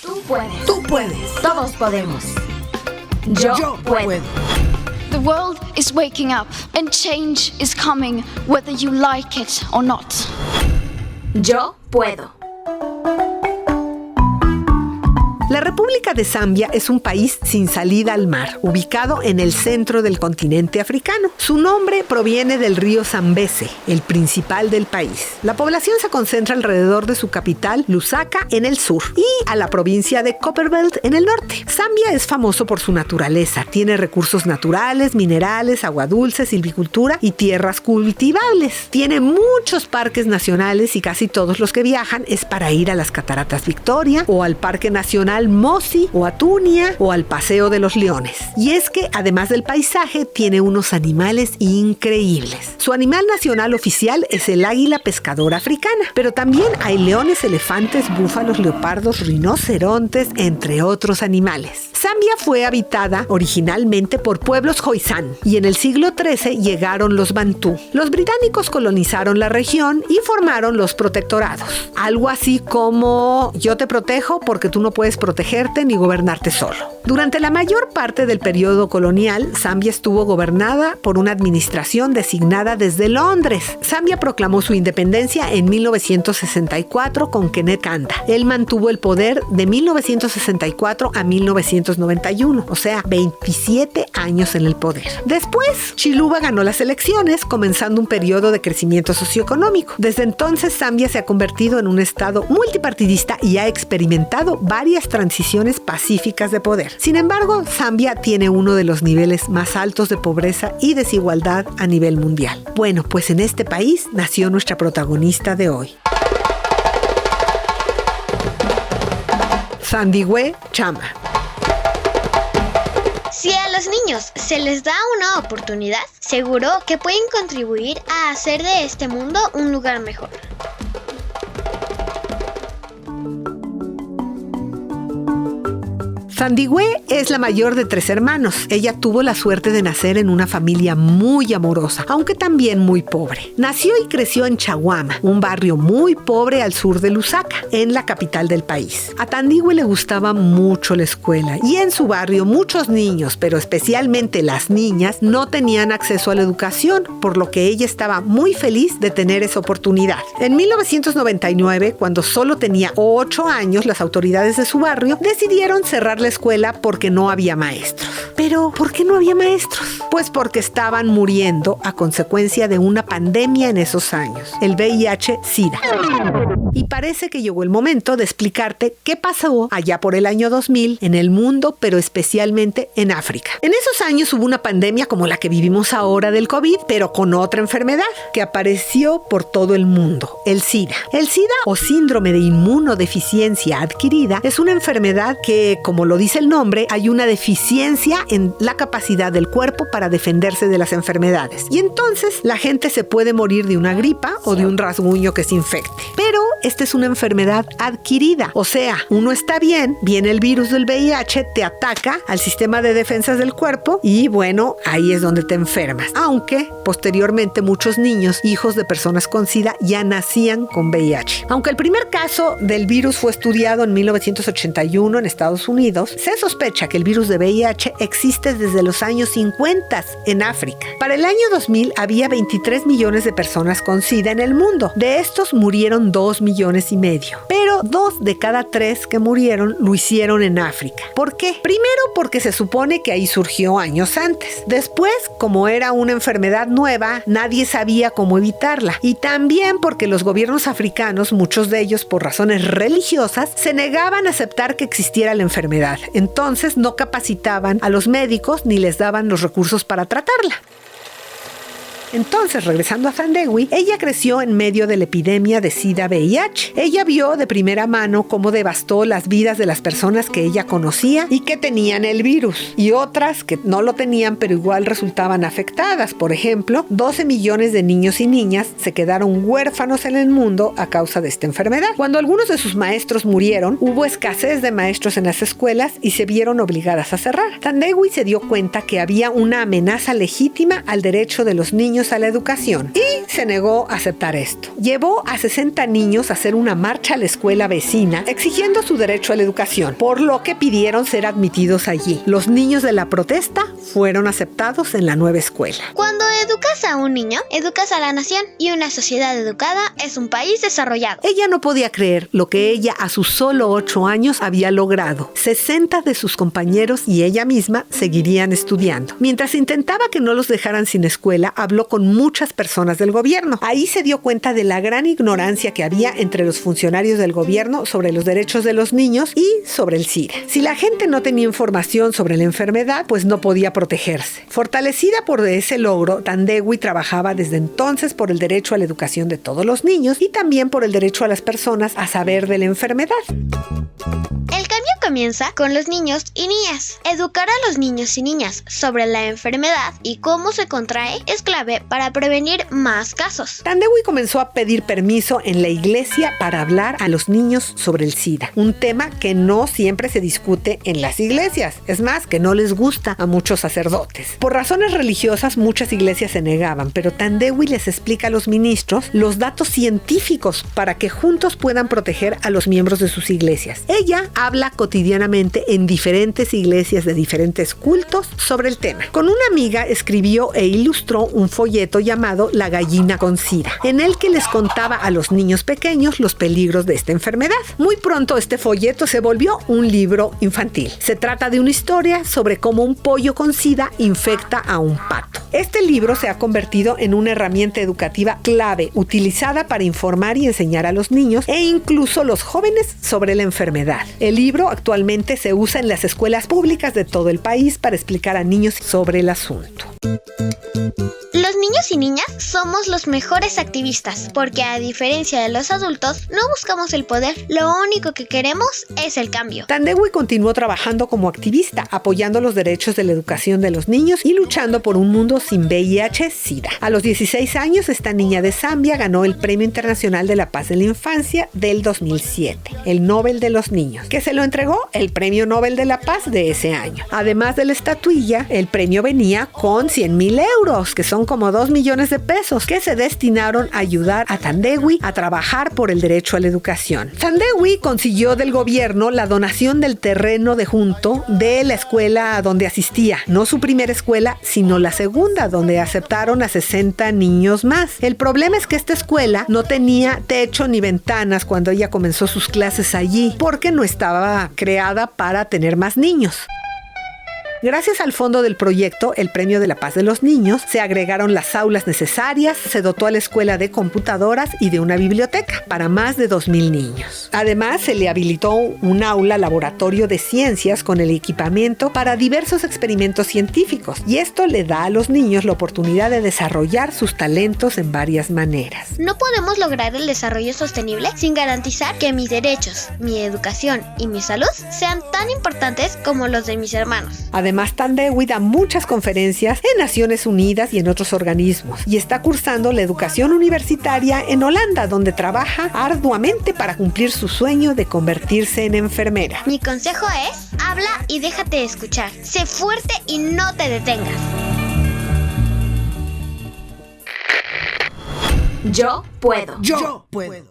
Tú puedes. Tú puedes. Todos podemos. Yo puedo. The world is waking up and change is coming whether you like it or not. Yo puedo. La República de Zambia es un país sin salida al mar, ubicado en el centro del continente africano. Su nombre proviene del río Zambeze, el principal del país. La población se concentra alrededor de su capital, Lusaka, en el sur, y a la provincia de Copperbelt, en el norte. Zambia es famoso por su naturaleza. Tiene recursos naturales, minerales, agua dulce, silvicultura y tierras cultivables. Tiene muchos parques nacionales y casi todos los que viajan es para ir a las Cataratas Victoria o al Parque Nacional Mosi o Atunia o al Paseo de los Leones. Y es que además del paisaje tiene unos animales increíbles. Su animal nacional oficial es el águila pescadora africana, pero también hay leones, elefantes, búfalos, leopardos, rinocerontes, entre otros animales. Zambia fue habitada originalmente por pueblos Khoisan y en el siglo XIII llegaron los Bantú. Los británicos colonizaron la región y formaron los protectorados. Algo así como yo te protejo porque tú no puedes protegerte ni gobernarte solo. Durante la mayor parte del periodo colonial, Zambia estuvo gobernada por una administración designada desde Londres. Zambia proclamó su independencia en 1964 con Kenneth Kaunda. Él mantuvo el poder de 1964 a 1991, o sea, 27 años en el poder. Después, Chiluba ganó las elecciones, comenzando un periodo de crecimiento socioeconómico. Desde entonces, Zambia se ha convertido en un estado multipartidista y ha experimentado varias transiciones pacíficas de poder. Sin embargo, Zambia tiene uno de los niveles más altos de pobreza y desigualdad a nivel mundial. Bueno, pues en este país nació nuestra protagonista de hoy. Thandiwe Chama. Si a los niños se les da una oportunidad, seguro que pueden contribuir a hacer de este mundo un lugar mejor. Thandiwe es la mayor de 3 hermanos. Ella tuvo la suerte de nacer en una familia muy amorosa, aunque también muy pobre. Nació y creció en Chawama, un barrio muy pobre al sur de Lusaka, en la capital del país. A Thandiwe le gustaba mucho la escuela y en su barrio muchos niños, pero especialmente las niñas, no tenían acceso a la educación, por lo que ella estaba muy feliz de tener esa oportunidad. En 1999, cuando solo tenía 8 años, las autoridades de su barrio decidieron cerrar la escuela porque no había maestros. ¿Pero por qué no había maestros? Pues porque estaban muriendo a consecuencia de una pandemia en esos años, el VIH-Sida. Y parece que llegó el momento de explicarte qué pasó allá por el año 2000 en el mundo, pero especialmente en África. En esos años hubo una pandemia como la que vivimos ahora del COVID, pero con otra enfermedad que apareció por todo el mundo, el SIDA. El SIDA, o síndrome de inmunodeficiencia adquirida, es una enfermedad que, como lo dice el nombre, hay una deficiencia en la capacidad del cuerpo para defenderse de las enfermedades. Y entonces la gente se puede morir de una gripa o de un rasguño que se infecte. Pero esta es una enfermedad adquirida. O sea, uno está bien, viene el virus del VIH, te ataca al sistema de defensas del cuerpo y bueno, ahí es donde te enfermas. Aunque posteriormente muchos niños, hijos de personas con SIDA, ya nacían con VIH. Aunque el primer caso del virus fue estudiado en 1981 en Estados Unidos, se sospecha que el virus de VIH existe desde los años 50 en África. Para el año 2000 había 23 millones de personas con SIDA en el mundo. De estos murieron 2,5 millones. Pero 2 de cada 3 que murieron lo hicieron en África. ¿Por qué? Primero porque se supone que ahí surgió años antes. Después, como era una enfermedad nueva, nadie sabía cómo evitarla. Y también porque los gobiernos africanos, muchos de ellos por razones religiosas, se negaban a aceptar que existiera la enfermedad. Entonces no capacitaban a los médicos ni les daban los recursos para tratarla. Entonces, regresando a Thandiwe, ella creció en medio de la epidemia de SIDA-VIH. Ella vio de primera mano cómo devastó las vidas de las personas que ella conocía y que tenían el virus, y otras que no lo tenían pero igual resultaban afectadas. Por ejemplo, 12 millones de niños y niñas se quedaron huérfanos en el mundo a causa de esta enfermedad. Cuando algunos de sus maestros murieron, hubo escasez de maestros en las escuelas y se vieron obligadas a cerrar. Thandiwe se dio cuenta que había una amenaza legítima al derecho de los niños niños a la educación y se negó a aceptar esto. Llevó a 60 niños a hacer una marcha a la escuela vecina exigiendo su derecho a la educación, por lo que pidieron ser admitidos allí. Los niños de la protesta fueron aceptados en la nueva escuela. Cuando educas a un niño, educas a la nación, y una sociedad educada es un país desarrollado. Ella no podía creer lo que ella a sus solo 8 años había logrado. 60 de sus compañeros y ella misma seguirían estudiando. Mientras intentaba que no los dejaran sin escuela, habló con muchas personas del gobierno. Ahí se dio cuenta de la gran ignorancia que había entre los funcionarios del gobierno sobre los derechos de los niños y sobre el SIDA. Si la gente no tenía información sobre la enfermedad, pues no podía protegerse. Fortalecida por ese logro, Thandewi trabajaba desde entonces por el derecho a la educación de todos los niños y también por el derecho a las personas a saber de la enfermedad. El cambio comienza con los niños y niñas. Educar a los niños y niñas sobre la enfermedad y cómo se contrae es clave para prevenir más casos. Thandewi comenzó a pedir permiso en la iglesia para hablar a los niños sobre el SIDA, un tema que no siempre se discute en las iglesias, es más, que no les gusta a muchos sacerdotes. Por razones religiosas, muchas iglesias se negaban, pero Thandewi les explica a los ministros los datos científicos para que juntos puedan proteger a los miembros de sus iglesias. Ella habla cotidianamente en diferentes iglesias de diferentes cultos sobre el tema. Con una amiga escribió e ilustró un folleto llamado La gallina con SIDA, en el que les contaba a los niños pequeños los peligros de esta enfermedad. Muy pronto este folleto se volvió un libro infantil. Se trata de una historia sobre cómo un pollo con SIDA infecta a un pato. Este libro se ha convertido en una herramienta educativa clave, utilizada para informar y enseñar a los niños e incluso los jóvenes sobre la enfermedad. El libro actualmente se usa en las escuelas públicas de todo el país para explicar a niños sobre el asunto. Los niños y niñas somos los mejores activistas, porque a diferencia de los adultos, no buscamos el poder, lo único que queremos es el cambio. Thandewi continuó trabajando como activista, apoyando los derechos de la educación de los niños y luchando por un mundo sin VIH-Sida. A los 16 años, esta niña de Zambia ganó el Premio Internacional de la Paz de la Infancia del 2007, el Nobel de los Niños, que se lo entregó el Premio Nobel de la Paz de ese año. Además de la estatuilla, el premio venía con 100,000 euros, que son como 2 millones de pesos, que se destinaron a ayudar a Thandewi a trabajar por el derecho a la educación. Thandewi consiguió del gobierno la donación del terreno de junto de la escuela a donde asistía, no su primera escuela, sino la segunda, donde aceptaron a 60 niños más. El problema es que esta escuela no tenía techo ni ventanas cuando ella comenzó sus clases allí, porque no estaba creada para tener más niños. Gracias al fondo del proyecto, el Premio de la Paz de los Niños, se agregaron las aulas necesarias, se dotó a la escuela de computadoras y de una biblioteca para más de 2,000 niños. Además, se le habilitó un aula laboratorio de ciencias con el equipamiento para diversos experimentos científicos, y esto le da a los niños la oportunidad de desarrollar sus talentos en varias maneras. No podemos lograr el desarrollo sostenible sin garantizar que mis derechos, mi educación y mi salud sean tan importantes como los de mis hermanos. Además, Thandewi da muchas conferencias en Naciones Unidas y en otros organismos, y está cursando la educación universitaria en Holanda, donde trabaja arduamente para cumplir su sueño de convertirse en enfermera. Mi consejo es, habla y déjate escuchar. Sé fuerte y no te detengas. Yo puedo. Yo puedo.